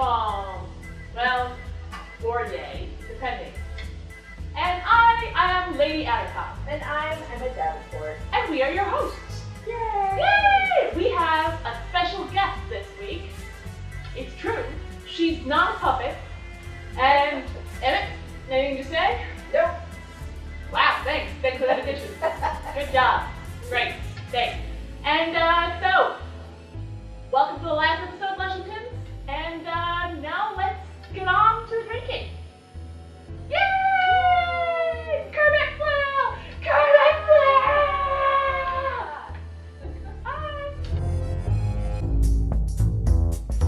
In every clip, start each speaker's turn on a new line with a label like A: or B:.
A: bomb. Well, or yay, depending. And I am Lady Attercop.
B: And I'm Emmett Davenport.
A: And we are your hosts.
B: Yay!
A: Yay! We have a special guest this week. It's true, she's not a puppet. And Emmett, anything to say?
B: Nope.
A: Wow, thanks. Thanks for that addition. Good job. Great. Thanks. And so, welcome to the last episode of Lushington. And now let's get on to drinking. Yay! Kermit Flail! Kermit Flail!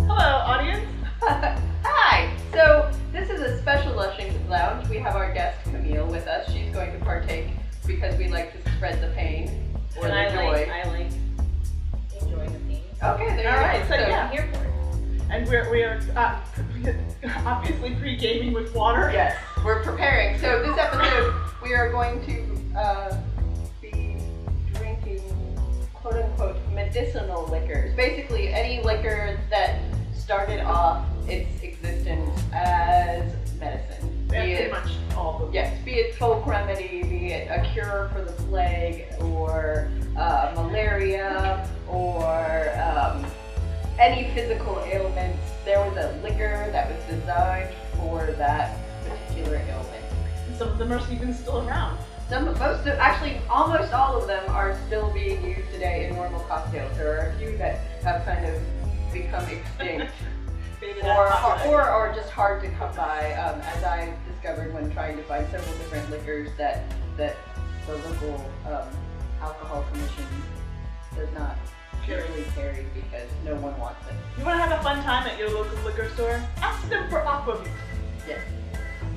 A: Hello, audience.
B: Hi! So, this is a special Lushington Lounge. We have our guest Camille with us. She's going to partake because we like to spread the pain or the joy.
C: I like enjoying the pain.
B: Okay, there you
A: All right,
B: go.
A: so yeah.
C: I'm here for it.
A: And we are obviously pre-gaming with water.
B: Yes, we're preparing. So this episode, we are going to be drinking quote-unquote medicinal liquors. Basically, any liquor that started off its existence as medicine.
A: Yeah, pretty much all of them.
B: Yes, be it folk remedy, be it a cure for the plague, or malaria, or any physical ailments. There was a liquor that was designed for that particular ailment.
A: Some of them are even still around.
B: Actually, almost all of them are still being used today in normal cocktails. There are a few that have kind of become extinct. or are just hard to come by, as I discovered when trying to find several different liquors that the local alcohol commission does not really carry because no one wants it.
A: You want to have a fun time at your local liquor store? Ask them for aquavit.
B: Yes.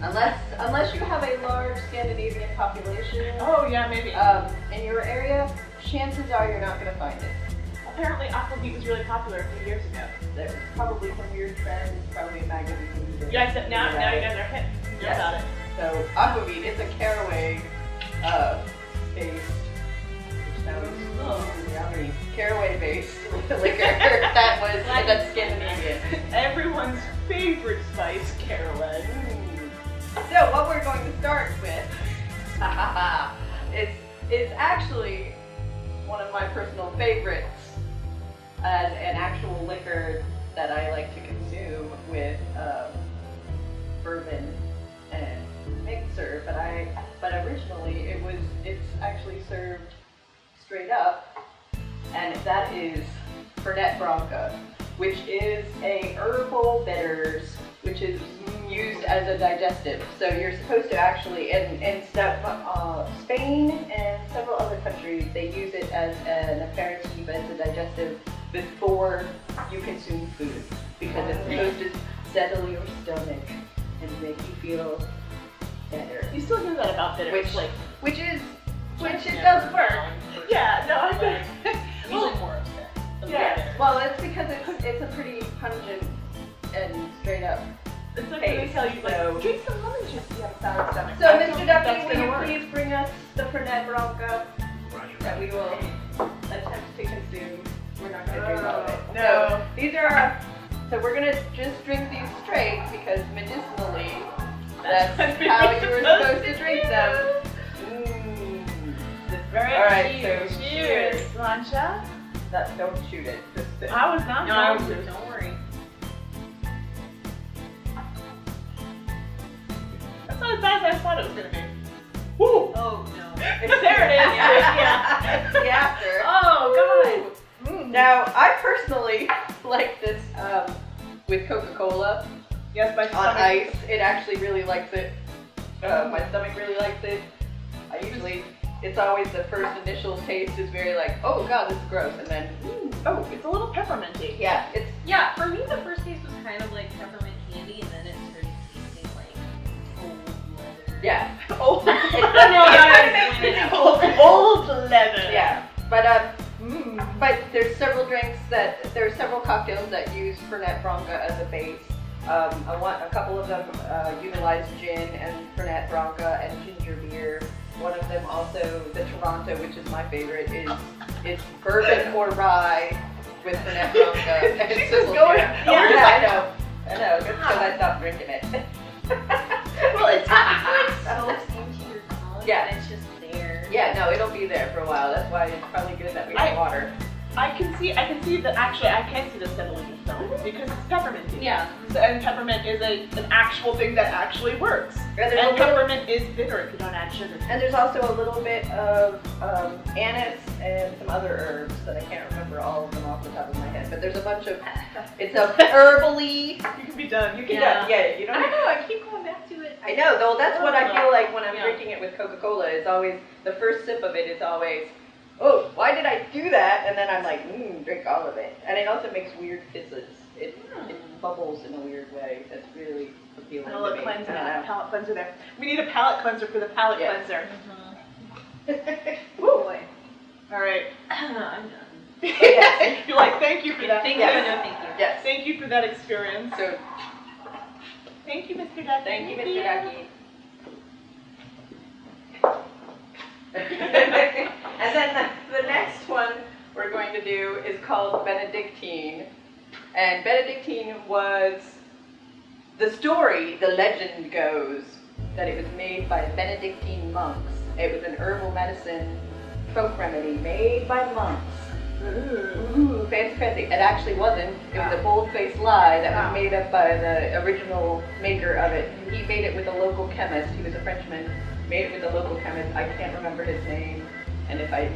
B: Unless you have a large Scandinavian population
A: Oh yeah, maybe.
B: in your area, chances are you're not going to find it.
A: Apparently aquavit was really popular a few years ago.
B: There's probably some weird trend, probably a magazine.
A: You guys, now you guys are hip. You know about it.
B: So aquavit, it's a caraway based, which sounds yummy. Caraway based liquor that's Scandinavian.
A: Everyone's favorite spice, caraway.
B: So what we're going to start with is actually one of my personal favorites as an actual liquor that I like to consume with bourbon and mixer, but originally it's actually served straight up, and that is Fernet Branca, which is a herbal bitters, which is used as a digestive. So you're supposed to actually, in Spain and several other countries, they use it as an aperitif, as a digestive before you consume food, because it's supposed to settle your stomach and make you feel better.
A: You still hear that about bitters.
B: Which it does work.
A: Yeah, no, I think.
C: Usually more upset.
B: Yeah, well, it's because it's a pretty pungent and straight up.
A: It's like they tell you,
B: So-
A: drink some lemon juice if you have a sour stomach.
B: So,
A: I don't
B: Mr.
A: think
B: Duffy,
A: that's
B: will
A: gonna
B: you
A: work.
B: please bring us the Fernet Branca that we will attempt to consume? We're not going to drink all of it.
A: No.
B: So we're going to just drink these straight because medicinally,
A: That's
B: that's
A: what we
B: how
A: were
B: you were
A: supposed
B: supposed
A: to
B: to drink
A: do.
B: them.
A: Very
B: All right,
A: cheers.
B: so
A: Cheers, Lancha.
B: Don't shoot it. Just
A: I was not
C: No, I was
A: going to.
C: don't worry.
A: That's not as bad as I thought it was going to be. Woo!
C: Oh no.
A: There it is. Yeah.
B: It's the after.
A: Oh, God.
B: Now, I personally like this with Coca-Cola
A: Yes, my
B: on
A: stomach.
B: ice. It actually really likes it. My stomach really likes it. It's always the first initial taste is very like, oh God, this is gross. And then,
A: Oh, it's a little pepperminty.
B: yeah, it's,
C: Yeah, for me the first taste was kind of like peppermint candy, and then it started tasting like old leather.
B: yeah.
A: Old
C: No,
A: old leather.
B: Yeah, but there's several cocktails that use Fernet Branca as a base. A couple of them utilize gin and Fernet Branca and ginger beer. One of them also, the Toronto, which is my favorite, is bourbon or rye with Fernet Branca. And
A: She's
B: simple
A: just going-
B: syrup.
A: yeah.
B: I know. I know, just because I stopped drinking it.
C: Well, it's like soaks into your tongue.
B: Yeah.
C: And it's just there.
B: Yeah, no, it'll be there for a while. That's why it's probably good that we have water.
A: I can see that actually I can see the settling itself because it's pepperminty.
C: Yeah.
A: So, and peppermint is an actual thing that actually works.
B: And,
A: And peppermint is bitter if you don't add sugar.
B: and there's also a little bit of anise and some other herbs that I can't remember all of them off the top of my head. But there's a bunch of, it's a herbally.
A: You can be done.
B: You can, you don't
C: I don't know, I keep going back to it.
B: I know, though, that's what I feel like when I'm
C: Yeah.
B: drinking it with Coca-Cola. It's always, the first sip of it is always, oh, why did I do that? And then I'm like, drink all of it. And it also makes weird fizzes. It bubbles in a weird way. That's really appealing
A: I'll
B: to me.
A: cleanser,
B: I don't know.
A: palate cleanser there. We need a palate cleanser for the palate
B: Yes.
A: cleanser.
C: Mm-hmm.
A: Woo.
C: Boy.
A: All right.
C: I'm done.
B: Yes.
A: You're like, thank you for that.
C: Thank
B: Yes.
C: you, no thank you.
B: Yes.
A: Thank you for that experience.
B: So,
A: Thank you, Mr. Ducky.
B: thank you, Mr. Ducky. And then the next one we're going to do is called Benedictine. And Benedictine was, the story, the legend goes, that it was made by Benedictine monks. It was an herbal medicine folk remedy made by monks. Ooh, fancy, fancy. It actually wasn't. It was a bold-faced lie that was made up by the original maker of it. He made it with a local chemist. He was a Frenchman. Made it with a local chemist. I can't remember his name. And if I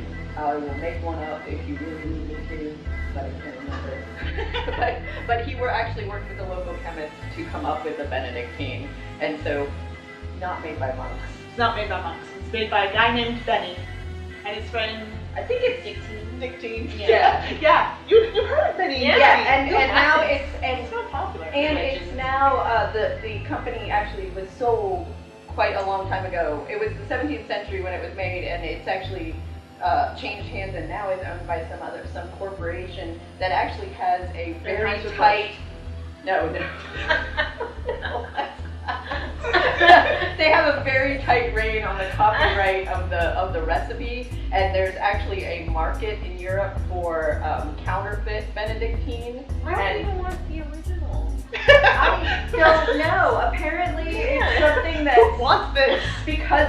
B: will make one up if you really need me to, but I can't remember. but he actually worked with a local chemist to come up with the Benedictine. And so, not made by monks.
A: It's not made by monks. It's made by a guy named Benny and his friend
B: I think it's
A: Dictine.
B: Yeah.
A: Yeah. You heard of Benny?
B: Yeah, and now it's
A: It's so popular.
B: And it's now, the company actually was sold quite a long time ago. It was the 17th century when it was made, and it's actually changed hands and now is owned by some corporation that actually has a very tight... No. They have a very tight rein on the copyright of the recipe, and there's actually a market in Europe for counterfeit Benedictine.
C: I don't even want the original.
B: I don't know. Apparently, it's something that
A: Who wants this?
B: because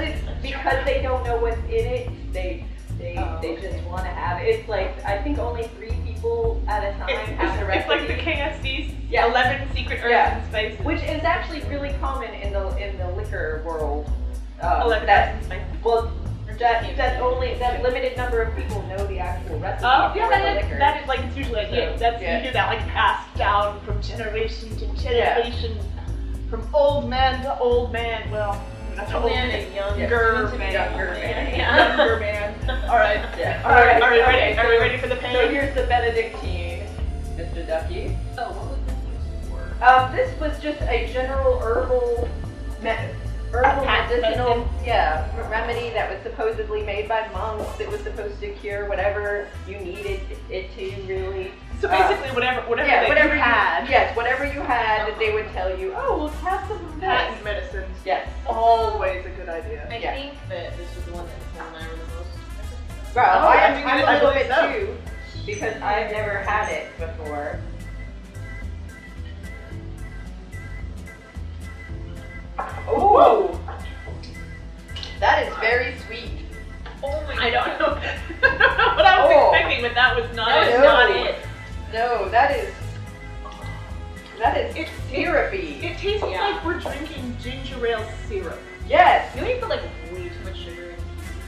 B: they don't know what's in it. They just want to have it. It's like I think only 3 people at a time have the
A: It's
B: recipe.
A: like the KFC's
B: Yeah.
A: 11 secret herbs
B: Yeah.
A: and spices.
B: Which is actually really common in the liquor world.
A: 11
B: that
A: herbs and spices.
B: well, that limited number of people know the actual recipe
A: Oh,
B: for
A: yeah,
B: the liquor.
A: that is like it's usually like
B: So,
A: that's
B: yeah.
A: you hear that like passed down from generation to generation, from old man to old man. Well, not to old
C: Man
A: man,
C: and young.
A: younger
C: soon to be
A: man,
B: younger man.
C: Yeah.
A: younger man. All right,
B: Yeah.
A: all right, are we
B: Okay,
A: ready? Are we ready for the pain?
B: So here's the Benedictine, Mr. Ducky.
C: Oh, what was this used for?
B: This was just a general herbal medicinal remedy that was supposedly made by monks. It was supposed to cure whatever you needed it to, really.
A: So basically, whatever
B: you
A: had.
B: Yes, whatever you had, they would tell you, oh, we'll have some of this.
A: Patent medicines.
B: Yes.
A: Always a good idea.
C: I
B: Yeah.
C: think that this was the one that Sam and I were the most.
B: Well,
A: Oh, I
B: I'm a little
A: believe
B: bit
A: so.
B: too, because I've never had it before. Oh, that is very sweet.
C: Oh my
A: I don't know. I don't know what I was
B: Oh.
A: expecting, but that was not.
C: That
A: it.
C: is
B: No.
C: not it.
B: No, that is
A: It's
B: syrupy.
A: It tastes
C: Yeah.
A: like we're drinking ginger ale syrup.
B: Yes.
C: You know you put like way too much sugar in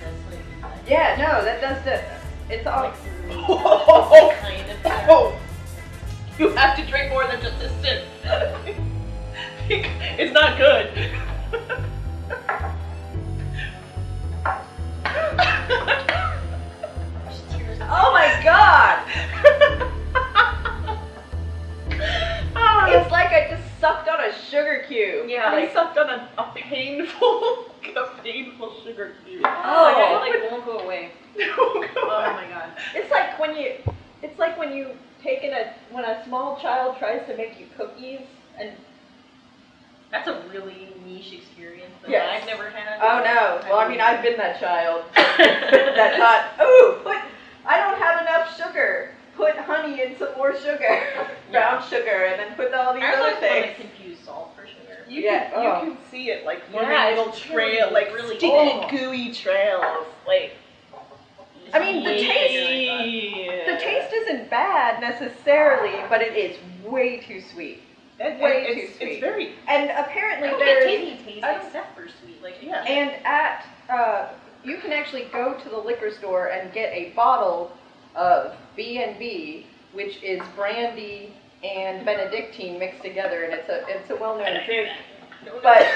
C: that's like
B: Yeah. No, that does the. It's all.
C: kind of
A: Oh, you have to drink more than just a sip. It's not good.
B: Oh my God! It's like I just sucked on a sugar cube.
A: Yeah,
B: Like,
A: I sucked on a painful sugar cube.
C: Oh, yeah, it like won't go away.
A: Oh
C: Oh my god.
B: it's like when you when a small child tries to make you cookies and.
C: That's a really niche experience that
B: Yes.
C: I've never had.
B: Oh no! Well, I mean, I've been that child that thought, "Ooh, I don't have enough sugar. Put honey honey and some more sugar, brown sugar, and then put all these
C: I
B: other
C: like the one
B: things.
C: that confused salt for sugar.
D: You
B: Yeah,
D: can see it like forming
C: Yeah,
D: little
C: it's
D: trail,
C: really,
D: like
C: really
D: sticky,
C: cool.
D: gooey trails. Like,
B: I mean, the taste isn't bad necessarily, but it is way too sweet. Way too sweet.
D: It's very.
B: And apparently
C: I don't
B: there's...
C: get any taste
D: I don't-
C: except for sweet. Like,
D: Yeah.
B: And at, you can actually go to the liquor store and get a bottle of B&B, which is brandy and Benedictine mixed together, and it's a well-known drink. But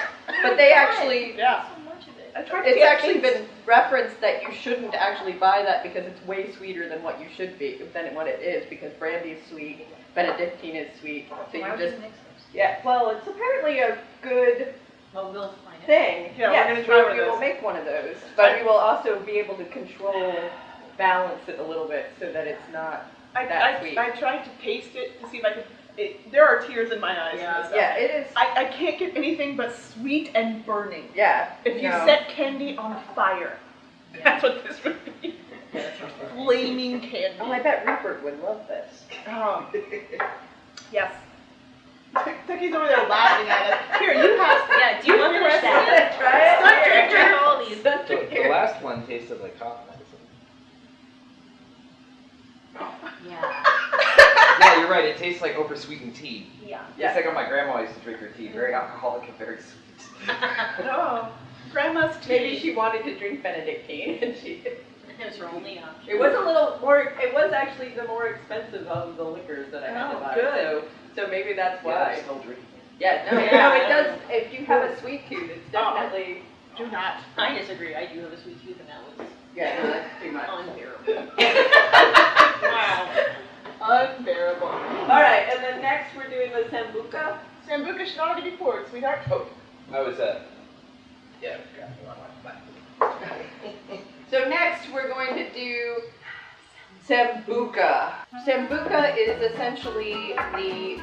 B: they actually,
D: Yeah.
C: so much of it.
D: I tried to
B: it's
D: get
B: actually
D: things-
B: been referenced that you shouldn't actually buy that because it's way sweeter than what you should be, than what it is, because brandy is sweet, Benedictine is sweet, so
C: Why
B: you
C: would
B: just,
C: you mix those?
B: yeah, well, it's apparently a good
C: Well, we'll find it.
B: thing.
D: Yeah, we're
B: Yes,
D: gonna try one of
B: we will
D: those.
B: make one of those, but we will also be able to control, balance it a little bit so that it's not that sweet.
D: I tried to taste it to see if I could. There are tears in my eyes.
C: Yeah.
D: For this
B: Yeah,
D: stuff.
B: it is.
D: I can't get anything but sweet and burning.
B: Yeah.
D: If you
B: no.
D: set candy on fire, that's what this would be.
C: Yeah, that sounds right.
D: Flaming candy.
B: Oh, I bet Rupert would love this.
D: Yes. Tucky's over there laughing at us. Here, you have.
C: Yeah, do you want to finish that?
B: Try it.
C: Stop
B: Here.
C: drinking all these.
B: Don't
E: The
B: drink here.
E: last one tasted like cough medicine.
C: Yeah.
E: Yeah, you're right. It tastes like oversweetened tea.
C: Yeah.
B: Yeah.
E: It's like how my grandma used to drink her tea. Very alcoholic and very sweet.
D: Oh, grandma's tea.
B: Maybe she wanted to drink Benedictine, and she.
C: It was her only option.
B: It was a little more. It was actually the more expensive of the liquors that I had to
D: Oh,
B: buy.
D: good.
B: So maybe that's
E: Yeah,
B: why.
E: I'm still drinking it.
B: Yeah. No.
C: Yeah.
B: No. It does. If you have a sweet tooth, it's definitely.
D: Do not.
C: I disagree. I do have a sweet tooth, and that was
B: Yeah. No, that's too much.
C: unbearable.
D: Wow. Unbearable.
B: All right, and then next we're doing the sambuca.
D: Sambuca should already be poured, sweetheart.
E: Oh, I was yeah.
B: So next we're going to do sambuca. Sambuca is essentially the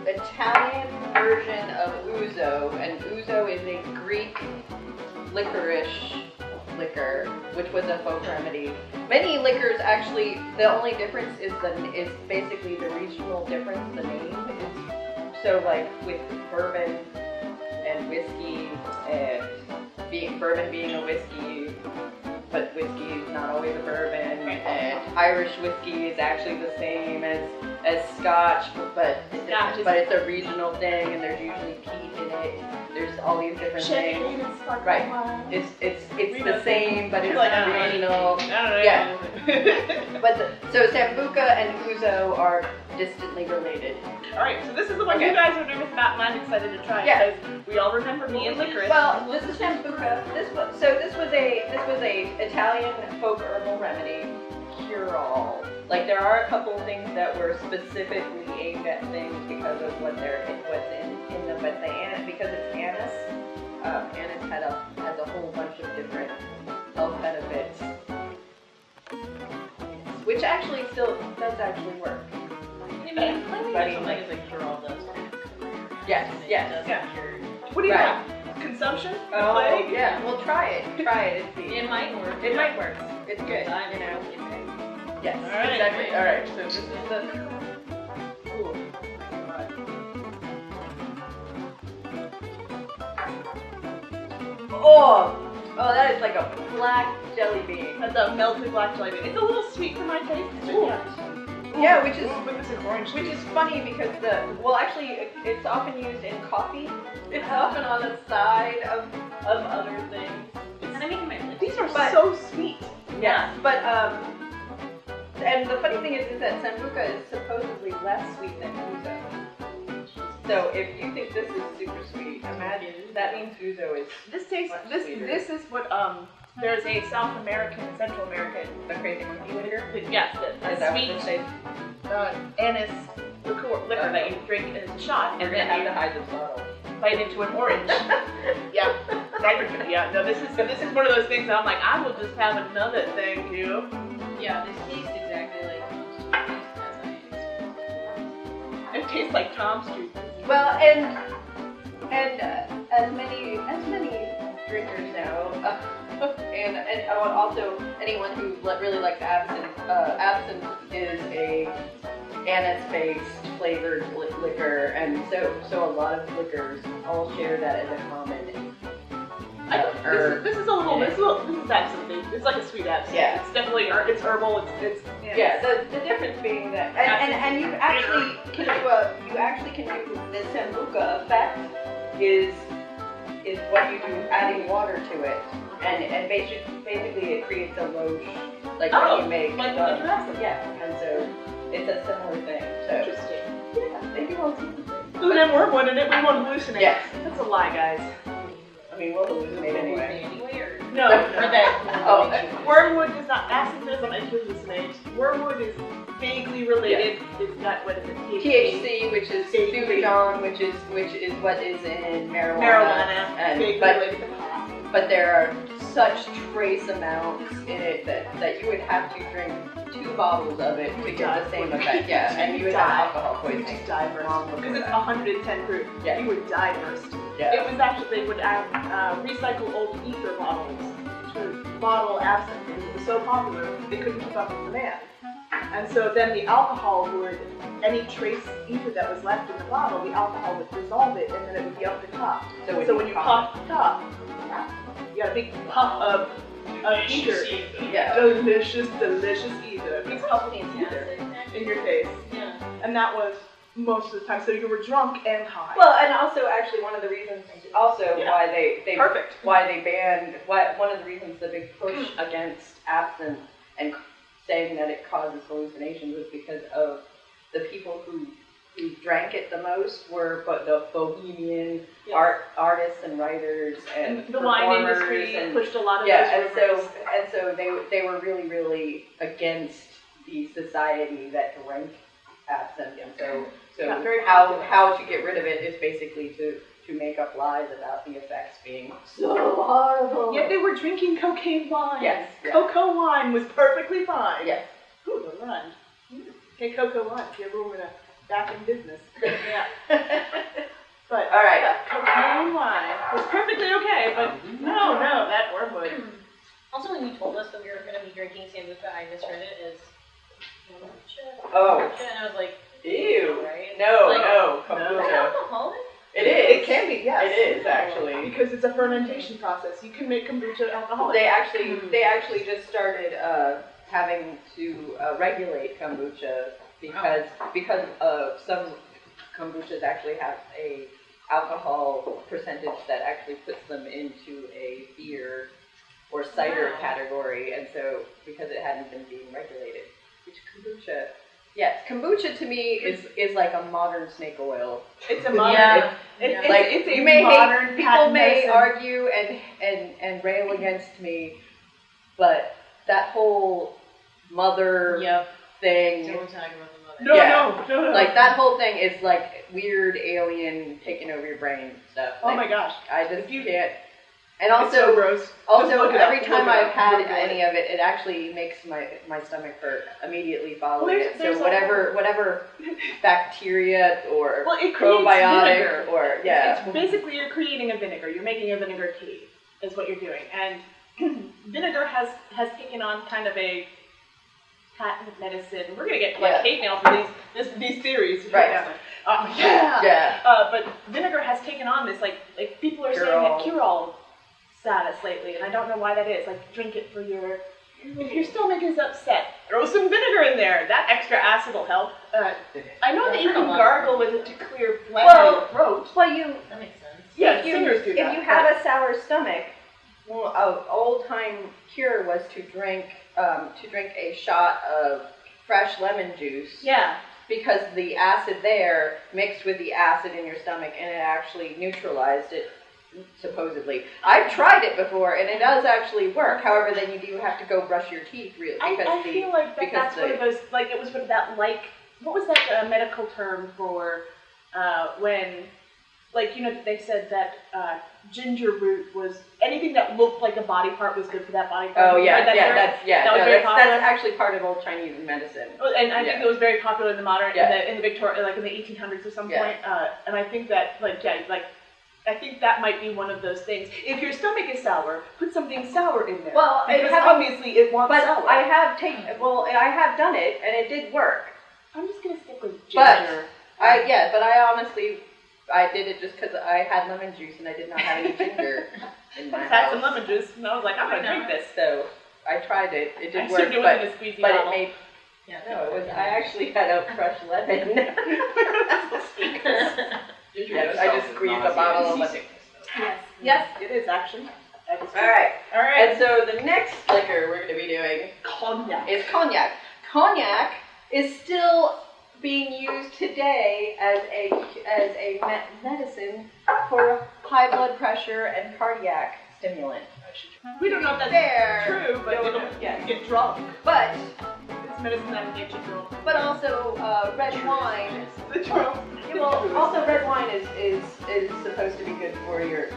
B: Italian version of ouzo, and ouzo is a Greek licorice liquor, which was a folk remedy. Many liquors actually, the only difference is basically the regional difference. The name is so like with bourbon and whiskey, and bourbon being a whiskey, but whiskey is not always a bourbon, and Irish whiskey is actually the same as Scotch, but it's a regional thing, and there's usually peat in it. There's all these different things.
D: Champagne and sparkling
B: Right.
D: wine.
B: It's the same, but it's
D: Like,
B: not regional.
D: Yeah.
B: But so sambuca and ouzo are distantly related.
D: Alright, so this is the one
B: Okay.
D: you guys are nervous about and I'm excited to try
B: Yeah.
D: because we all remember me and licorice.
B: Well, this is sambuca. This was a Italian folk herbal remedy cure-all. Like there are a couple things that were specifically aimed at things because of what's in them, but because it's anise, anise has a whole bunch of different health benefits, which actually still does actually work.
C: I mean, claiming that something is a cure-all does.
B: Yes, yes.
C: It doesn't
D: Yeah.
C: cure.
D: What do you
B: Right.
D: have? Consumption?
B: Oh,
D: Plague?
B: yeah. Well, try it and see.
C: It might work.
B: It might work. It's good.
C: I
B: You know.
C: Okay.
B: Yes.
D: All right.
B: Exactly. All right. So this is the.
D: Ooh.
B: Oh, that is like a black jelly bean.
D: That's a melted black jelly bean. It's a little sweet for my taste. but
B: Ooh.
D: yeah.
B: Yeah, which is
D: Ooh, but this is orange.
B: Which is funny because it's often used in coffee. It's often on the side of other things.
C: And I'm making my list.
D: These are
B: But-
D: so sweet.
B: Yes, but and the funny thing is that sambuca is supposedly less sweet than ouzo. So if you think this is super sweet, imagine that means ouzo is
D: This tastes.
B: Much
D: This
B: sweeter.
D: this is what There's a South American, Central American.
B: the crazy monkey liquor.
D: Yes,
B: Is
D: the
B: that what
D: sweet
B: this is?
D: anise liquor that you drink as a shot,
B: We're
D: and
B: gonna
D: then
B: have
D: you
B: to hide this bottle.
D: bite into an orange. Yeah. Yeah. No, this is one of those things that I'm like, I will just have another, thank you.
C: Yeah, this tastes exactly like most of these as I
D: It tastes like Tom's juice.
B: Well, and as many drinkers now, and also anyone who really likes absinthe. Absinthe is a anise-based flavored liquor, and so a lot of liquors all share that as a common.
D: This is absinthe. It's like a sweet absinthe.
B: Yeah.
D: It's definitely it's herbal. It's
B: Yeah. The difference being that, and you actually can do the sambuca effect is what you do adding water to it, and basically it creates a loge like when you make
D: like absinthe.
B: yeah, and so it's a similar thing. So
D: Interesting.
B: yeah, they do all sorts of things.
D: So then wormwood in it, we won't hallucinate.
B: Yes.
D: That's a lie, guys.
B: I mean, we'll hallucinate anyway.
C: Or
D: No.
C: or that.
B: Oh,
D: Wormwood does not, absinthe doesn't make you hallucinate. Wormwood is vaguely related. It's got, what is it,
B: THC, which is
D: Vaguely.
B: Suvidon, which is what is in marijuana.
D: Marijuana, vaguely
B: but
D: related to pot.
B: but there are such trace amounts in it that you would have to drink 2 bottles of it to get the same effect. Yeah, and you would have alcohol
D: You would
B: poisoning.
D: just die first. Because it's 110 proof.
B: Yeah.
D: You would die first.
B: Yeah.
D: It was actually, they would recycle old ether bottles to bottle absinthe, and it was so popular they couldn't keep up with demand. And so then the alcohol would, any trace ether that was left in the bottle, the alcohol would dissolve it, and then it would be up the top. So when you pop the top, you got a big puff of ether.
B: Yeah.
D: Delicious ether. Big puff of ether in your face.
C: Yeah.
D: And that was most of the time. So you were drunk and high.
B: Well, and also actually one of the reasons
D: Yeah.
B: why they
D: Perfect.
B: why they banned one of the reasons the big push against absinthe and saying that it causes hallucinations was because of the people who drank it the most were the bohemian artists and writers and
D: the wine
B: performers
D: industry
B: and
D: pushed a lot of
B: and
D: those
B: so they were really against the society that drank absinthe, and so
D: Got very popular.
B: how to get rid of it is basically to make up lies about the effects being so horrible.
D: Yet they were drinking cocaine wine.
B: Yes. Yeah.
D: Cocoa wine was perfectly fine.
B: Yes.
D: Ooh, the run. Okay, cocoa wine. If you ever want to back in business. Yeah. But
B: All right.
D: yeah, cocaine wine was perfectly okay, but no, that wormwood.
C: Also, when you told us that we were going to be drinking sambuca, I misread it as kombucha.
B: Oh.
C: And I was like,
B: Ew.
C: right?
B: No,
C: Like,
B: no,
C: Is it
B: kombucha.
C: alcoholic?
B: It is.
D: It can be, yes.
B: It is actually.
D: Because it's a fermentation process. You can make kombucha alcoholic.
B: They actually just started having to regulate kombucha because of some kombuchas actually have a alcohol percentage that actually puts them into a beer or cider category, and so because it hadn't been being regulated, which kombucha. Yes, kombucha to me is like a modern snake oil.
D: It's a modern.
C: Yeah.
D: It's
B: Like
D: it's a
B: you may
D: modern
B: hate, people
D: patent
B: may
D: medicine.
B: argue and rail against me, but that whole mother thing,
C: Don't talk about the mother.
D: No,
B: Yeah.
D: no.
B: like that whole thing is like weird alien taking over your brain stuff.
D: Oh
B: Like,
D: my gosh.
B: I just
D: If you-
B: can't. And
D: It's so
B: also,
D: gross. Just
B: also
D: look it
B: every
D: up,
B: time
D: look it
B: I've
D: up,
B: had
D: Google it.
B: any of it, it actually makes my stomach hurt immediately following
D: Well,
B: it.
D: there's
B: So
D: a-
B: whatever bacteria or
D: Well, it creates
B: probiotic
D: vinegar.
B: or
D: It's basically you're creating a vinegar. You're making a vinegar tea, is what you're doing. And vinegar has taken on kind of a patent medicine. We're gonna get like hate mail for these theories.
B: Right.
D: now. Yeah.
B: Yeah.
D: But vinegar has taken on this like people are saying
B: Cure-all.
D: that cure-all status lately, and I don't know why that is. Like drink it for your. If your stomach is upset, throw some vinegar in there. That extra acid will help. I know that you can gargle with it to clear phlegm in your throat.
B: Well,
C: That makes sense.
D: Yeah,
B: if you
D: singers do that.
B: If you have a sour stomach, well, an old-time cure was to drink a shot of fresh lemon juice.
D: Yeah.
B: Because the acid there mixed with the acid in your stomach, and it actually neutralized it. Supposedly, I've tried it before, and it does actually work. However, then you do have to go brush your teeth, really.
D: I feel like that's one of those, like, it was sort of that, like, what was that medical term for when, like, you know, they said that ginger root was, anything that looked like a body part was good for that body part.
B: Oh, yeah,
D: That was very popular.
B: that's actually part of old Chinese medicine.
D: And I think it was very popular in the modern,
B: Yeah.
D: in the Victoria, like in the 1800s at some
B: Yeah.
D: point. And I think that, like, I think that might be one of those things. If your stomach is sour, put something sour in there.
B: Well,
D: because obviously it wants
B: but
D: sour.
B: I have done it, and it did work.
D: I'm just gonna stick with
B: But
D: ginger.
B: but I honestly, I did it just because I had lemon juice and I did not have any ginger in my
D: I had some
B: house.
D: lemon juice, and I was like, I'm gonna drink this.
B: So I tried it. It
D: I
B: did work,
D: assumed it was in a squeezy
B: but it
D: bottle.
B: made
C: Yeah,
B: no. It was. I actually had a fresh lemon. Yes, I just squeezed a bottle of lemon.
D: Yes, it is actually.
B: All right.
D: All right.
B: And so the next liquor we're going to be doing
D: Cognac.
B: is cognac. Cognac is still being used today as a medicine for high blood pressure and cardiac stimulant.
D: We don't know if that's
B: There.
D: true, but
B: No,
D: it'll
B: yes.
D: get drunk.
B: But
D: It's medicine that'll get you drunk.
B: also red wine.
D: The drunk.
B: Well, also red wine is supposed to be good for your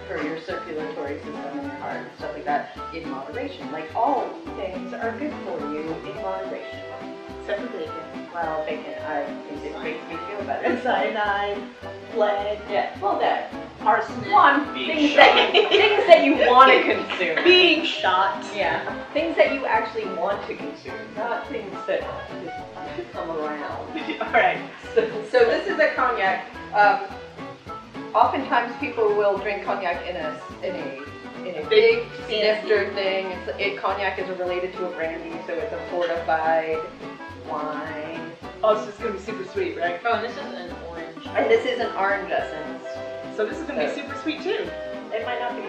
B: circulatory system and your heart and stuff like that in moderation. Like all things are good for you in moderation.
D: Except for bacon.
B: Well, bacon, I think it makes me feel better.
D: And cyanide, lead,
B: Yeah, well that.
D: arsenic,
B: One, things that you want to consume.
D: being shot.
B: Yeah, things that you actually want to consume, not things that just come around.
D: Alright.
B: So this is a cognac. Oftentimes people will drink cognac in a big snifter thing. Cognac is related to a brandy, so it's a fortified wine.
D: Oh, it's just gonna be super sweet, right?
C: Oh, and this is an orange.
B: And this is an orange essence.
D: So this is gonna be super sweet too.
B: It might not be.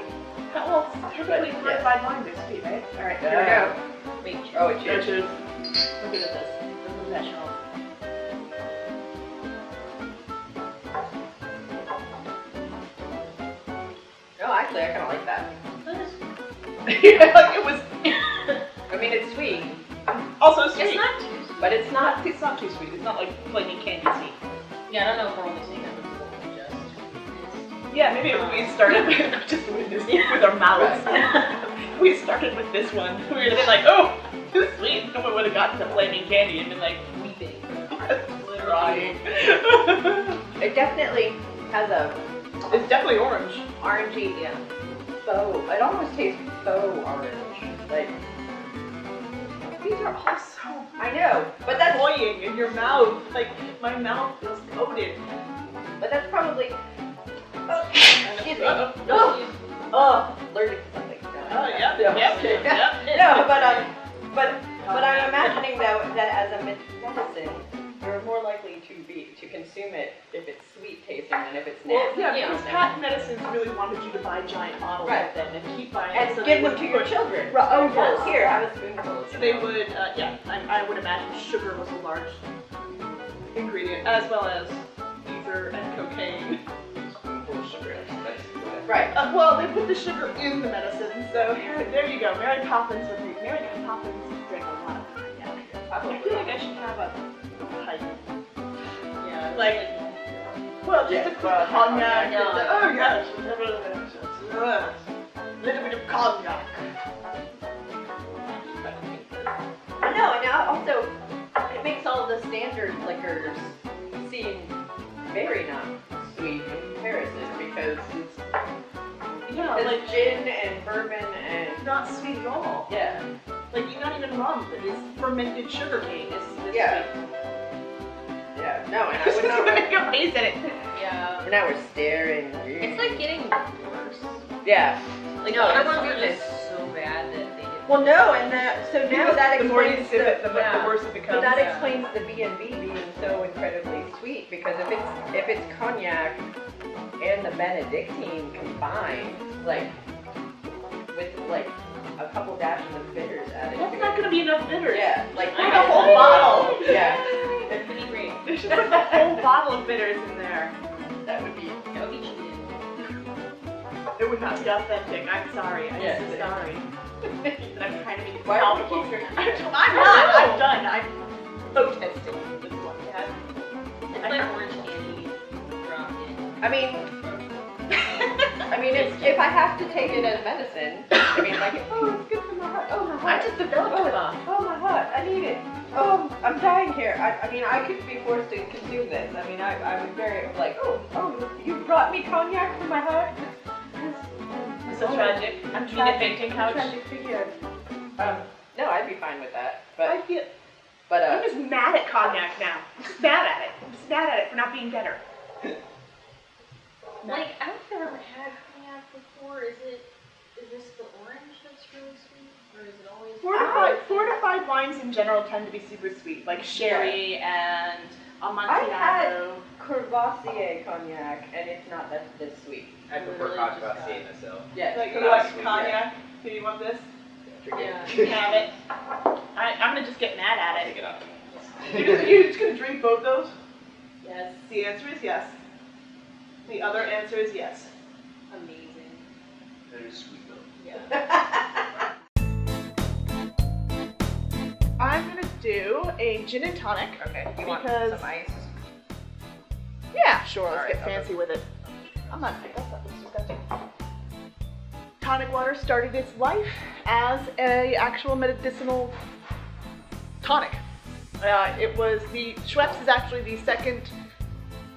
D: Well, it's technically
B: But,
D: fortified wines are sweet, right?
B: Alright, here we go.
C: Wait,
B: Oh, it's yours.
D: Cheers. Look at this. The professional.
B: Oh, actually, I kind of like that.
D: Yeah, it was
B: I mean, it's sweet,
D: also sweet.
C: It's not too sweet.
B: but it's not.
D: It's not too sweet. It's not like flaming candy sweet.
C: Yeah, I don't know if we're only saying that before just.
D: Yeah, maybe we started just with this with our mouths. We started with this one. We would have been like, oh, too sweet. No one would have gotten to flaming candy and been like,
C: Weeping.
D: crying.
B: It definitely has a
D: It's definitely orange.
B: orangey, yeah. Faux. It almost tastes faux orange. Like
D: These are all so
B: I know, but that's
D: cloying in your mouth. Like my mouth feels coated.
B: probably. Oh, excuse me.
D: Uh-oh.
B: Oh, allergic to something.
D: Oh, yeah,
B: Okay.
D: yep.
B: No, but I'm imagining though that as a medicine, you're more likely to consume it if it's sweet tasting than if it's
D: Well,
B: nasty.
D: yeah,
C: Yeah.
D: because patent medicines really wanted you to buy giant bottles
B: Right.
D: of them and keep buying
B: And
D: so
B: give
D: they
B: them
D: would
B: to your
D: push-
B: children.
D: Right, oh,
B: Well,
D: yes.
B: here, have a spoonful.
D: So they would, I would imagine sugar was a large ingredient, as well as ether and cocaine.
E: Spoonful of sugar. That's
B: Right.
D: Well, they put the sugar in the medicine, so there you go. Mary Poppins drank a lot of cognac. I feel like I should have a pipe.
C: Yeah.
D: Like, well, just
B: Yeah,
D: a quick
B: well,
D: cognac.
B: cognac,
D: And, oh yes, little bit of cognac.
B: I know, and now also it makes all the standard liquors seem very not sweet in comparison because it's
D: Yeah,
B: it's
D: like
B: gin and bourbon and
D: not sweet at all.
B: yeah.
D: Like not even rum, but it's fermented sugar cane. It's
B: Yeah. Yeah, no, and I would not.
D: Your face in it.
C: Yeah.
B: Now we're staring.
C: It's like getting worse.
B: Yeah.
C: Like
B: No,
C: the
B: it's
C: other ones are
B: goodness.
C: just so bad that they get.
B: Well, no, and so now that
D: the more you
B: explains
D: sip it, the
B: yeah.
D: worse it becomes.
B: But that
C: Yeah.
B: explains the B&B being so incredibly sweet because if it's cognac and the Benedictine combined, like with like a couple dashes of bitters added.
D: That's
B: to
D: not
B: it.
D: gonna be enough bitters.
B: Yeah, like
D: Put a whole bottle.
B: Yeah,
C: It's pretty great.
D: They should put the whole bottle of bitters in there.
B: that would be.
C: That would be cheated.
D: It would not be authentic. I'm sorry. I'm
B: Yeah.
D: so sorry. But I'm trying to make it
B: Why would
D: palatable.
B: you keep drinking?
D: I'm not. I'm done. I'm protesting this one.
C: It's like orange candy dropped in.
B: I mean, I mean, if I have to take it as medicine, I mean, like, oh, it's good for my heart. Oh, my heart.
A: I just developed a cough.
B: Oh, my heart. I need it. Oh, I'm dying here. I mean, I could be forced to consume this. I mean, I would very, like, oh, you brought me cognac for my heart?
A: So tragic. I'm trying to fainting couch.
B: Tragic figure. No, I'd be fine with that. But,
D: I feel.
B: but
D: I'm just mad at cognac now. I'm just mad at it. I'm just mad at it for not being better.
C: Like, I don't think I've ever had cognac before. Is this the orange that's really sweet? Or is it always...
D: Fortified wines in general tend to be super sweet, like sherry and
B: I've had
D: Amontillado.
B: Courvoisier cognac, and it's not this sweet.
E: I prefer
C: Literally
E: cocktail
C: just
E: scene myself.
B: Yes.
D: Like,
E: Not
D: you like
E: sweet,
D: cognac? Do you want this?
C: Yeah.
D: You can have it. I'm gonna just get mad at
E: Take
D: it.
E: it off.
D: You're just gonna drink both those?
C: Yes.
D: The answer is yes. The other answer is yes.
C: Amazing.
E: They're sweet though.
C: Yeah.
D: I'm gonna do a gin and tonic.
B: Okay, you want
D: Because-
B: some ice?
D: Yeah, sure. Let's
B: Alright,
D: get
B: okay.
D: fancy with it. I'm not. That's not disgusting. Tonic water started its life as a actual medicinal tonic. Schweppes is actually the second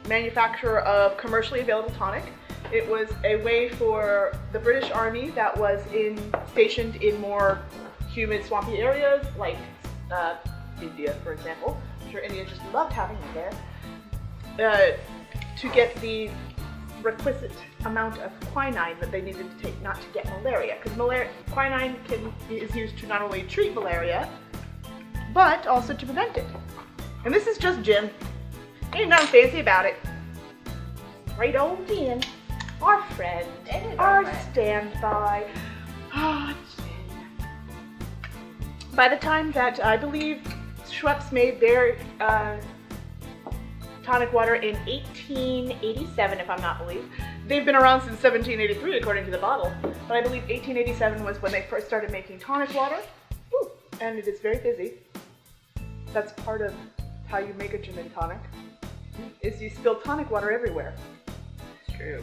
D: manufacturer of commercially available tonic. It was a way for the British Army that was stationed in more humid, swampy areas, like India, for example. I'm sure India just loved having me there. To get the requisite amount of quinine that they needed to take not to get malaria. Because quinine is used to not only treat malaria, but also to prevent it. And this is just gin. Ain't nothing fancy about it. Great old gin. Our friend. Our standby. Ah, gin. By the time that I believe Schweppes made their tonic water in 1887, if I'm not believed. They've been around since 1783, according to the bottle. But I believe 1887 was when they first started making tonic water. Ooh, and it is very busy. That's part of how you make a gin and tonic, is you spill tonic water everywhere.
B: It's true.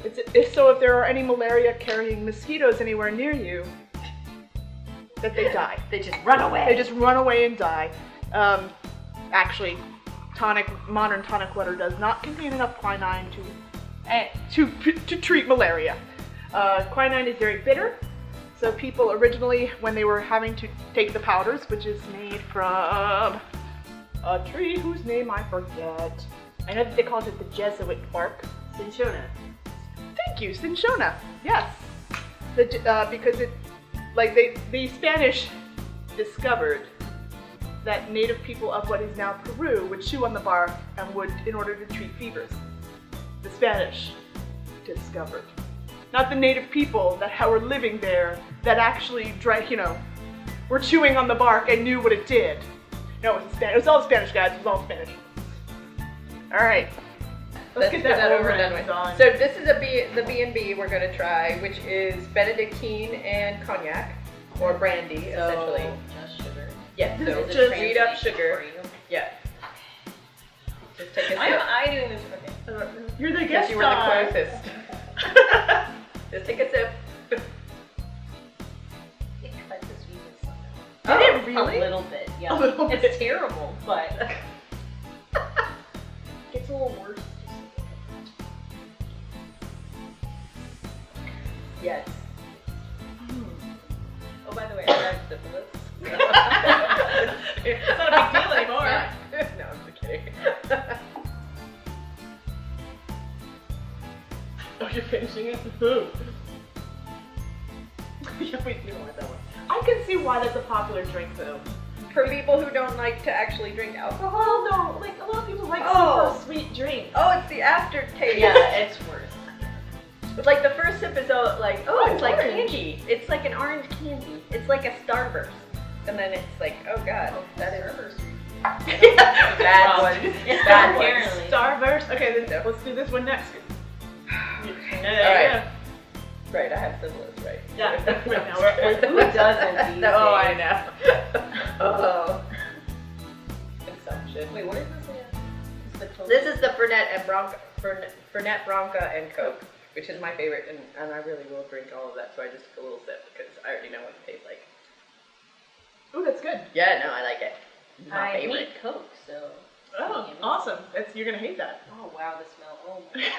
D: So if there are any malaria-carrying mosquitoes anywhere near you, that they die.
B: They just run away.
D: They just run away and die. Actually, modern tonic water does not contain enough quinine to treat malaria. Quinine is very bitter, so people originally, when they were having to take the powders, which is made from a tree whose name I forget. I know that they called it the Jesuit bark.
C: Cinchona.
D: Thank you, cinchona. Yes, because the Spanish discovered that native people of what is now Peru would chew on the bark and would, in order to treat fevers. The Spanish discovered. Not the native people that were living there that actually drank, were chewing on the bark and knew what it did. No, it was Spanish. It was all Spanish, guys. It was all Spanish. All right. Let's get that over and done.
B: So this is the B&B we're going to try, which is Benedictine and cognac, or brandy, essentially.
C: Just sugar.
B: Yeah, so
C: Does it
B: just sweet up
C: translate
B: sugar.
C: for you?
B: Yeah. Just take a
C: Why am
B: sip.
C: I doing this? Okay.
D: You're the
B: Because
D: guest
B: you were the
D: star.
B: closest. Just take a sip.
C: It cuts the sweetness somehow.
B: Oh,
D: Did it really?
C: A little bit, yeah.
D: A little bit.
C: It's terrible, but it's a little worse.
B: Yes.
C: Oh, by the way, I have syphilis.
D: It's not a big deal anymore.
B: No, I'm just kidding.
D: Oh, you're finishing it? Yeah, we don't want that one. I can see why that's a popular drink, though.
B: For people who don't like to actually drink alcohol.
D: Well, no, like a lot of people like
B: Oh.
D: super sweet drinks.
B: Oh, it's the aftertaste.
C: Yeah, it's worse.
B: Like the first sip is all like, oh, it's like
D: orange.
B: candy. It's like an orange candy. It's like a Starburst. And then it's like, oh god, that is bad
C: Well,
B: one.
C: yeah,
B: Bad one.
C: apparently.
D: Starburst. Okay, then let's do this one next.
B: Alright. Right, I have syphilis, right?
D: Yeah. Right now,
C: Who doesn't these
B: Oh, I
C: days?
B: know. Oh. Consumption.
C: Wait, what is this again? It's the
B: This is the Fernet and Branca, Fernet Branca and Coke. which is my favorite, and I really will drink all of that, so I just took a little sip because I already know what it tastes like.
D: Ooh, that's good.
B: Yeah, no, I like it. It's my
C: I
B: favorite.
C: hate Coke, so.
D: Oh, awesome. You're gonna hate that.
C: Oh wow, the smell. Oh my god.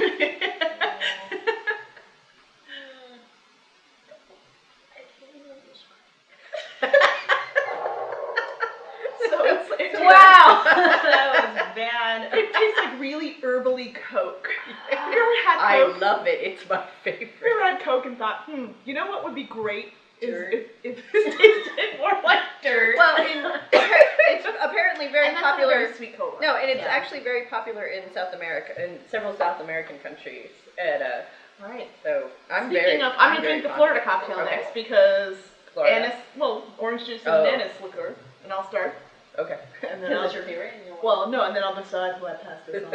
D: So it's
C: Wow, that was bad.
D: It tastes like really herbally Coke. Have you ever had
B: I
D: Coke?
B: love it. It's my favorite.
D: Have you ever had Coke and thought, you know what would be great is
B: Dirt.
D: if this tasted more like dirt.
B: Well, it's apparently very
D: And that's not a
B: popular.
D: very sweet cola.
B: No, and it's
C: Yeah.
B: actually very popular in South America, in several South American countries. And
D: Right.
B: so I'm
D: Speaking
B: very.
D: of, I'm gonna
B: very
D: drink the
B: fond
D: Florida
B: of it.
D: cocktail
B: Okay.
D: next because
B: Florida.
D: orange juice and
B: Oh.
D: anise liquor, and I'll start.
B: Okay.
D: And then
C: Because
D: I'll,
C: it's your favorite? And you want-
D: well, no, and then I'll decide who I pass this on.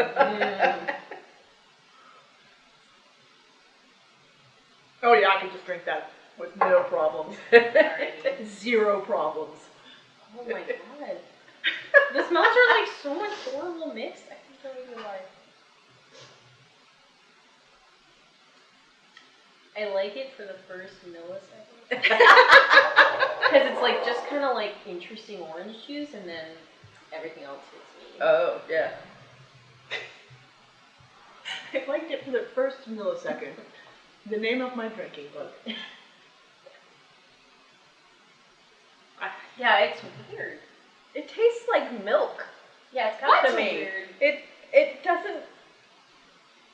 D: Oh yeah, I can just drink that with no problems.
C: Alrighty.
D: Zero problems.
C: Oh my god. The smells are like so much horrible mixed. I can't tell you why. I like it for the first millisecond. Because it's like just kind of like interesting orange juice and then everything else hits me.
B: Oh, yeah.
D: I liked it for the first millisecond. The name of my drinking book.
C: Yeah, it's weird.
B: It tastes like milk.
C: Yeah, it's kind
B: To
C: of
B: me.
C: weird.
B: It doesn't.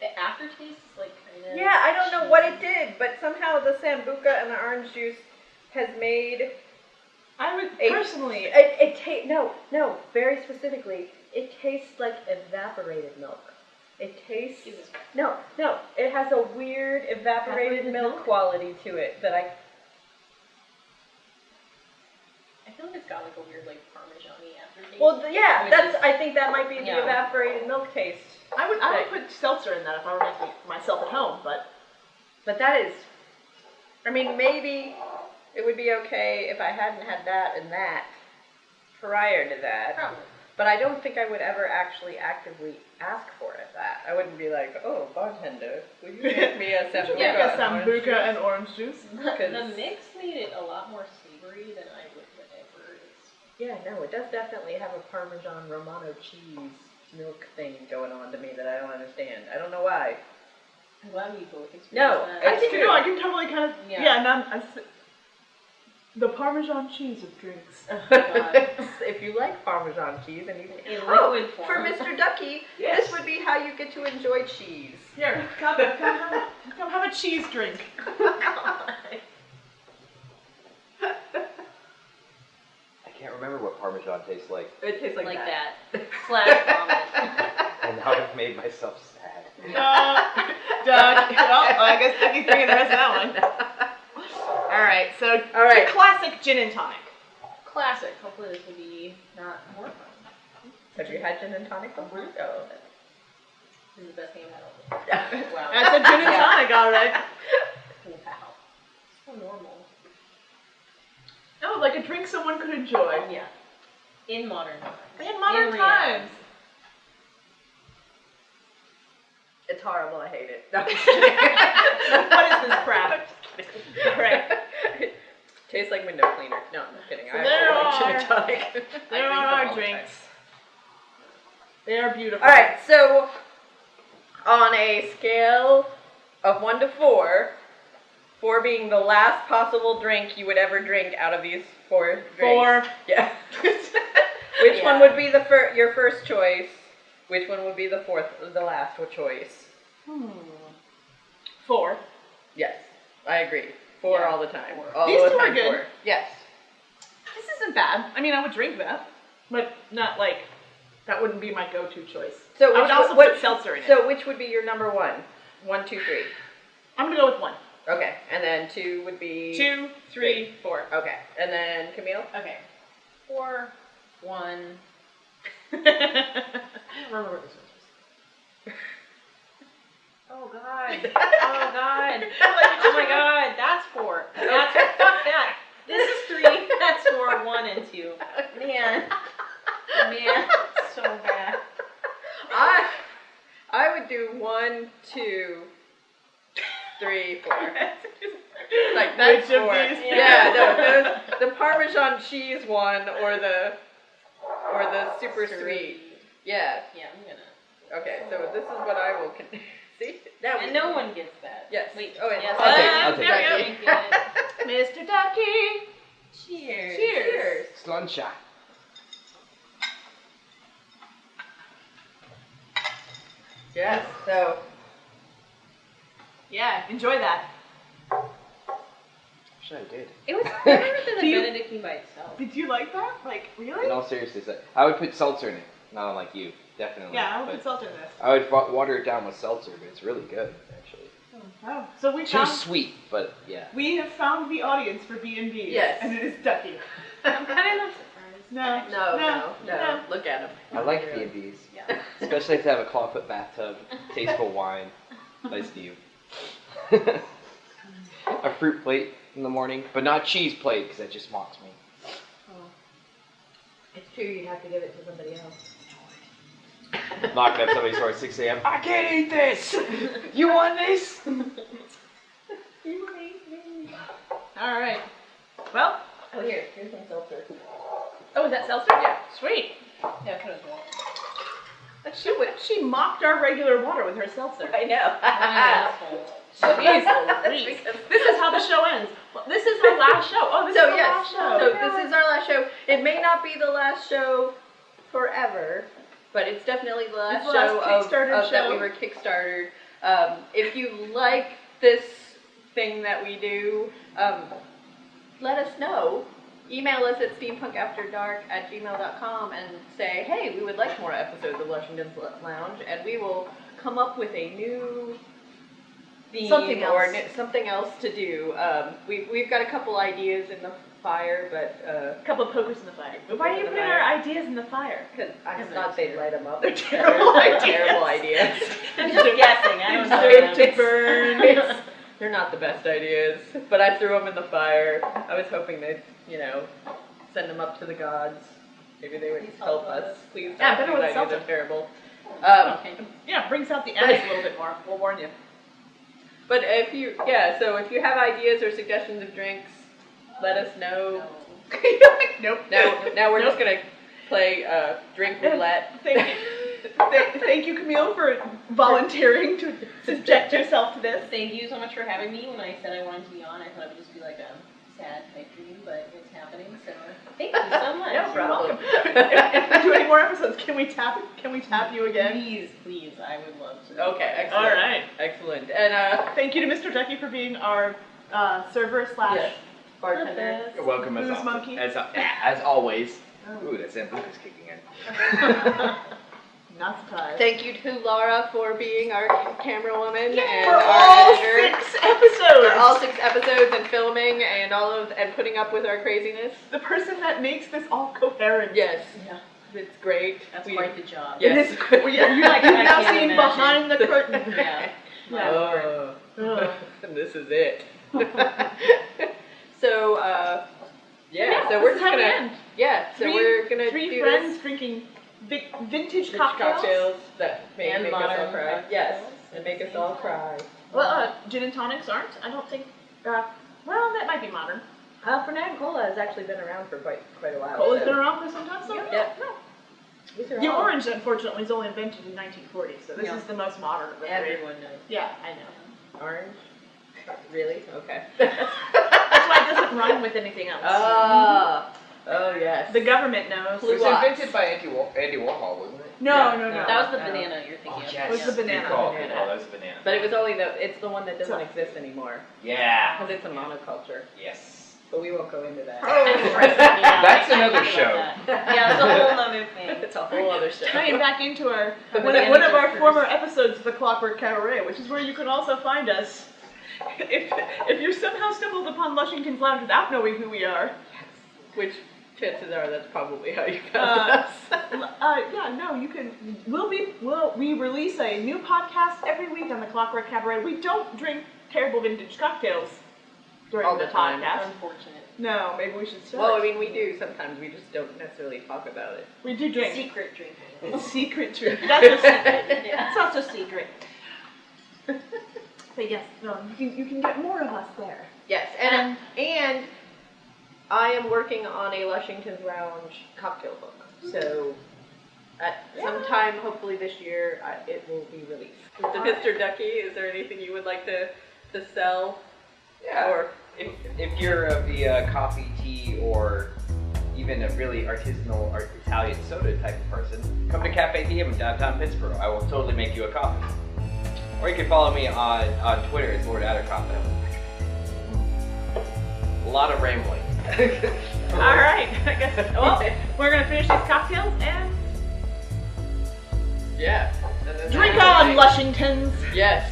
C: The aftertaste is like kind of.
B: Yeah, I don't know what it did, but somehow the sambuca and the orange juice has made
D: I would
B: It-
D: personally.
B: no, very specifically, it tastes like evaporated milk. It tastes
C: Jesus.
B: no, it has a weird evaporated milk quality to it that I
C: feel like it's got like a weird like Parmesan-y aftertaste.
B: yeah,
C: Which
B: that's
C: is-
B: I think that might be the
C: Yeah.
B: evaporated milk taste.
D: I would put seltzer in that if I were making it myself at home, but
B: But that is, I mean, maybe it would be okay if I hadn't had that and that prior to that.
C: Probably.
B: But I don't think I would ever actually actively ask for it. That I wouldn't be like, oh, bartender, will you make me a sambuca?
D: like a
B: and orange
D: sambuca
B: juice?"
D: and orange juice.
C: The mix made it a lot more savory than I would ever expect.
B: Yeah, no, it does definitely have a Parmesan Romano cheese milk thing going on to me that I don't understand. I don't know why.
C: I'm glad we both experienced
B: No,
C: that.
D: I
B: It's
D: think
B: true.
D: I can totally kind of
C: Yeah.
D: the Parmesan cheese of drinks.
C: God.
B: If you like Parmesan cheese and you
C: In
B: oh,
C: liquid form.
B: for Mr. Ducky,
D: Yes.
B: this would be how you get to enjoy cheese.
D: Here, come have a cheese drink.
E: I can't remember what Parmesan tastes like,
B: It tastes like,
C: like
B: that.
C: that. Slash vomit.
E: and now I've made myself sad.
D: Doug. Well, I guess Ducky's drinking the rest of that one. All right, so
B: All right.
D: the classic gin and tonic.
C: Classic. Hopefully this will be not more fun.
B: Have you had gin and tonic before?
C: Mhm.
B: Oh,
C: This is the best thing I've had all day. Wow.
D: That's a gin and
B: Yeah.
D: tonic, all right.
C: Wow. So normal.
D: Oh, like a drink someone could enjoy.
C: Yeah. In modern times.
D: In modern
C: reality.
D: times.
B: it's horrible. I hate it. No, I'm just
D: What is this crap?
B: kidding. All right. Tastes like window cleaner. No, I'm just kidding.
D: So
B: I
D: there
B: like gin
D: are-
B: and tonic.
D: There
B: I drink
D: are
B: them
D: our
B: all the
D: drinks.
B: time.
D: They are beautiful.
B: All right, so on a scale of 1 to 4, 4 being the last possible drink you would ever drink out of these 4 drinks.
D: 4.
B: Yeah. Which one
C: Yeah.
B: would be your first choice? Which one would be the last choice?
D: 4.
B: Yes, I agree. 4
C: Yeah,
B: all the time.
C: 4.
B: All
D: These
B: the
D: two are
B: time
D: good.
B: 4. Yes.
D: This isn't bad. I mean, I would drink that, but not like that wouldn't be my go-to choice.
B: So
D: I would also put seltzer in it.
B: So which would be your number 1? 1, 2, 3.
D: I'm gonna go with 1.
B: Okay, and then 2 would be
D: 2, 3, 4.
B: Okay, and then Camille.
C: Okay. 4, 1. I don't remember what this was. Oh god. Oh god. Oh my god. That's 4. That's fuck that. This is 3. That's 4. 1 and 2. Man. So bad.
B: I would do 1, 2,
C: That's
D: Which of
C: for
D: these?
C: Yeah, no, the Parmesan cheese one or the super sweet. Yeah.
A: Yeah, I'm gonna.
C: Okay, so this is what I will. See? Now
A: And no one gets that.
C: Yes.
A: Wait.
C: Oh,
A: yes.
E: I'll take
A: there
E: it.
A: we go.
D: Mr. Ducky.
A: Cheers.
D: Cheers.
E: Slancha.
C: Yes. So.
D: Yeah, enjoy that.
E: Wish I did.
A: It was better than
D: Do
A: a
D: you-
A: Benedictine by itself.
D: Did you like that? Like, really?
E: In all seriousness, I would put seltzer in it. Not unlike you, definitely.
D: Yeah, I would
E: But
D: put salt in this.
E: I would water it down with seltzer, but it's really good, actually.
D: Oh, so we
E: Too
D: found
E: sweet, but yeah.
D: we have found the audience for B&B.
C: Yes.
D: And it is Ducky.
A: I'm kind of not surprised.
D: No.
C: No. Look at him.
E: I like B&Bs.
A: Yeah.
E: Especially if they have a clawfoot bathtub, tasteful wine. Nice view. A fruit plate in the morning, but not cheese plate, because that just mocks me.
C: It's true. You have to give it to somebody else.
E: Knocking at somebody's door at 6 a.m. I can't eat this! You want this?
D: All right. Well,
C: Oh, here's some seltzer.
D: oh, is that seltzer?
C: Yeah.
D: Sweet.
A: Yeah, put it
D: She mocked our regular water with her seltzer.
C: I know.
A: asshole.
C: That's
D: Jeez.
C: because
D: This is how the show ends. Well, this is our last show. Oh, this
C: So
D: is the
C: yes,
D: last show.
C: so this is our last show. It may not be the last show forever, but it's definitely the last
D: It's the last
C: show
D: Kickstarter
C: of that we
D: show.
C: were Kickstartered. If you like this thing that we do, let us know. Email us at steampunkafterdark@gmail.com and say, hey, we would like more episodes of Lushington's Lounge, and we will come up with a new theme
D: Something
C: or
D: else.
C: something else to do. We've got a couple ideas in the fire, but
D: A couple of pokers in the fire. Why are you putting our ideas in the fire?
C: because I thought they'd light them up.
D: They're terrible
C: They're
D: ideas.
C: terrible ideas.
A: I'm just guessing. I don't
D: Deserve
A: know.
D: to burn.
C: They're not the best ideas, but I threw them in the fire. I was hoping they'd, send them up to the gods. Maybe they would
A: Please
C: help
A: help
C: us.
A: us.
C: Please
D: Yeah,
C: don't.
D: better with
C: These ideas
D: seltzer.
C: are terrible.
A: Okay.
D: Yeah, brings out the ends a little bit more. We'll warn you.
C: But if you have ideas or suggestions of drinks, let us know.
D: Nope.
C: Now we're just gonna play drink roulette.
D: Thank you, Camille, for volunteering to subject yourself to this.
A: Thank you so much for having me. When I said I wanted to be on, I thought it would just be like a sad type dream, but it's happening. So thank you so much.
C: No problem.
D: If we do any more episodes, can we tap you again?
A: Please, I would love to.
C: Okay, excellent.
D: All right.
C: Excellent. And
D: Thank you to Mr. Ducky for being our server /
C: yes, bartender.
E: You're welcome
D: Booze monkey.
E: as always. Ooh, that Zambuca is kicking in.
D: Not surprised.
C: Thank you to Laura for being our camera woman and
D: for
C: our
D: all
C: editor.
D: 6 episodes.
C: For all 6 episodes and filming and and putting up with our craziness.
D: The person that makes this all coherent.
C: Yes,
A: Yeah,
C: it's great.
A: that's
C: We-
A: quite the job.
C: Yes.
D: It is, you've now
A: can't
D: seen
A: imagine.
D: behind the curtain.
A: Yeah.
D: Yeah.
C: Oh,
D: Ugh.
C: and this is it. So,
D: Yeah,
C: so we're
D: this is
C: just
D: how we
C: gonna,
D: end.
C: so we're gonna
D: 3
C: do
D: friends
C: this.
D: drinking vintage
C: Rich
D: cocktails.
C: that make
A: And
C: us all
A: modern
C: cry.
A: cocktails.
C: Yes, and make us all cry.
D: Well, gin and tonics aren't. I don't think. Well, that might be modern.
C: Fernet Cola has actually been around for quite a while.
D: Cola's
C: so-
D: been around for some time, so
C: Yep.
D: no.
C: These are
D: The
C: all-
D: orange, unfortunately, is only invented in 1940, so this
A: Yeah.
D: is the most modern of the 3.
A: Everyone knows.
D: Yeah, I know.
C: Orange? Really? Okay.
D: That's why it doesn't rhyme with anything else.
C: Oh yes.
D: The government knows.
C: Blue
E: It was
C: Lots.
E: invented by Andy Warhol, wasn't it?
D: No.
A: That was the
C: No.
A: banana you're thinking of.
D: yes. It was the banana.
E: Good call.
C: Banana.
E: Oh, that was a banana.
C: But it was only it's the one that doesn't exist anymore
E: Yeah.
C: because it's a monoculture.
E: Yes.
C: But we won't go into that.
E: That's another show.
A: Yeah, it's a whole other thing.
C: It's a whole other show.
D: Tying back into our
C: The
D: one
A: bananas
D: of
A: are
D: our
A: first.
D: former episodes of the Clockwork Cabaret, which is where you can also find us. If you somehow stumbled upon Lushington's Lounge without knowing who we are,
C: Which chances are that's probably how you found us.
D: you can. We release a new podcast every week on the Clockwork Cabaret. We don't drink terrible vintage cocktails during
C: All
D: the
C: the time.
D: podcast.
A: Unfortunate.
D: No, maybe we should start.
C: Well, I mean, we do sometimes. We just don't necessarily talk about it.
D: we do drink.
A: Secret drinking.
D: It's secret drink. That's a secret.
A: Yeah.
D: It's not so secret. But yes, no, you can get more of us there.
C: Yes, and I am working on a Lushington Lounge cocktail book. So at some time, hopefully this year, it will be released. Mr. Ducky, is there anything you would like to sell?
E: Yeah.
C: Or
E: if you're of the coffee, tea, or even a really artisanal or Italian soda type of person, come to Cafe DM in downtown Pittsburgh. I will totally make you a coffee. Or you can follow me on Twitter as Lady Attercop. A lot of rambling.
A: All right, I guess. Well, we're gonna finish these cocktails and
C: yeah.
A: drink on, Lushingtons.
C: Yes.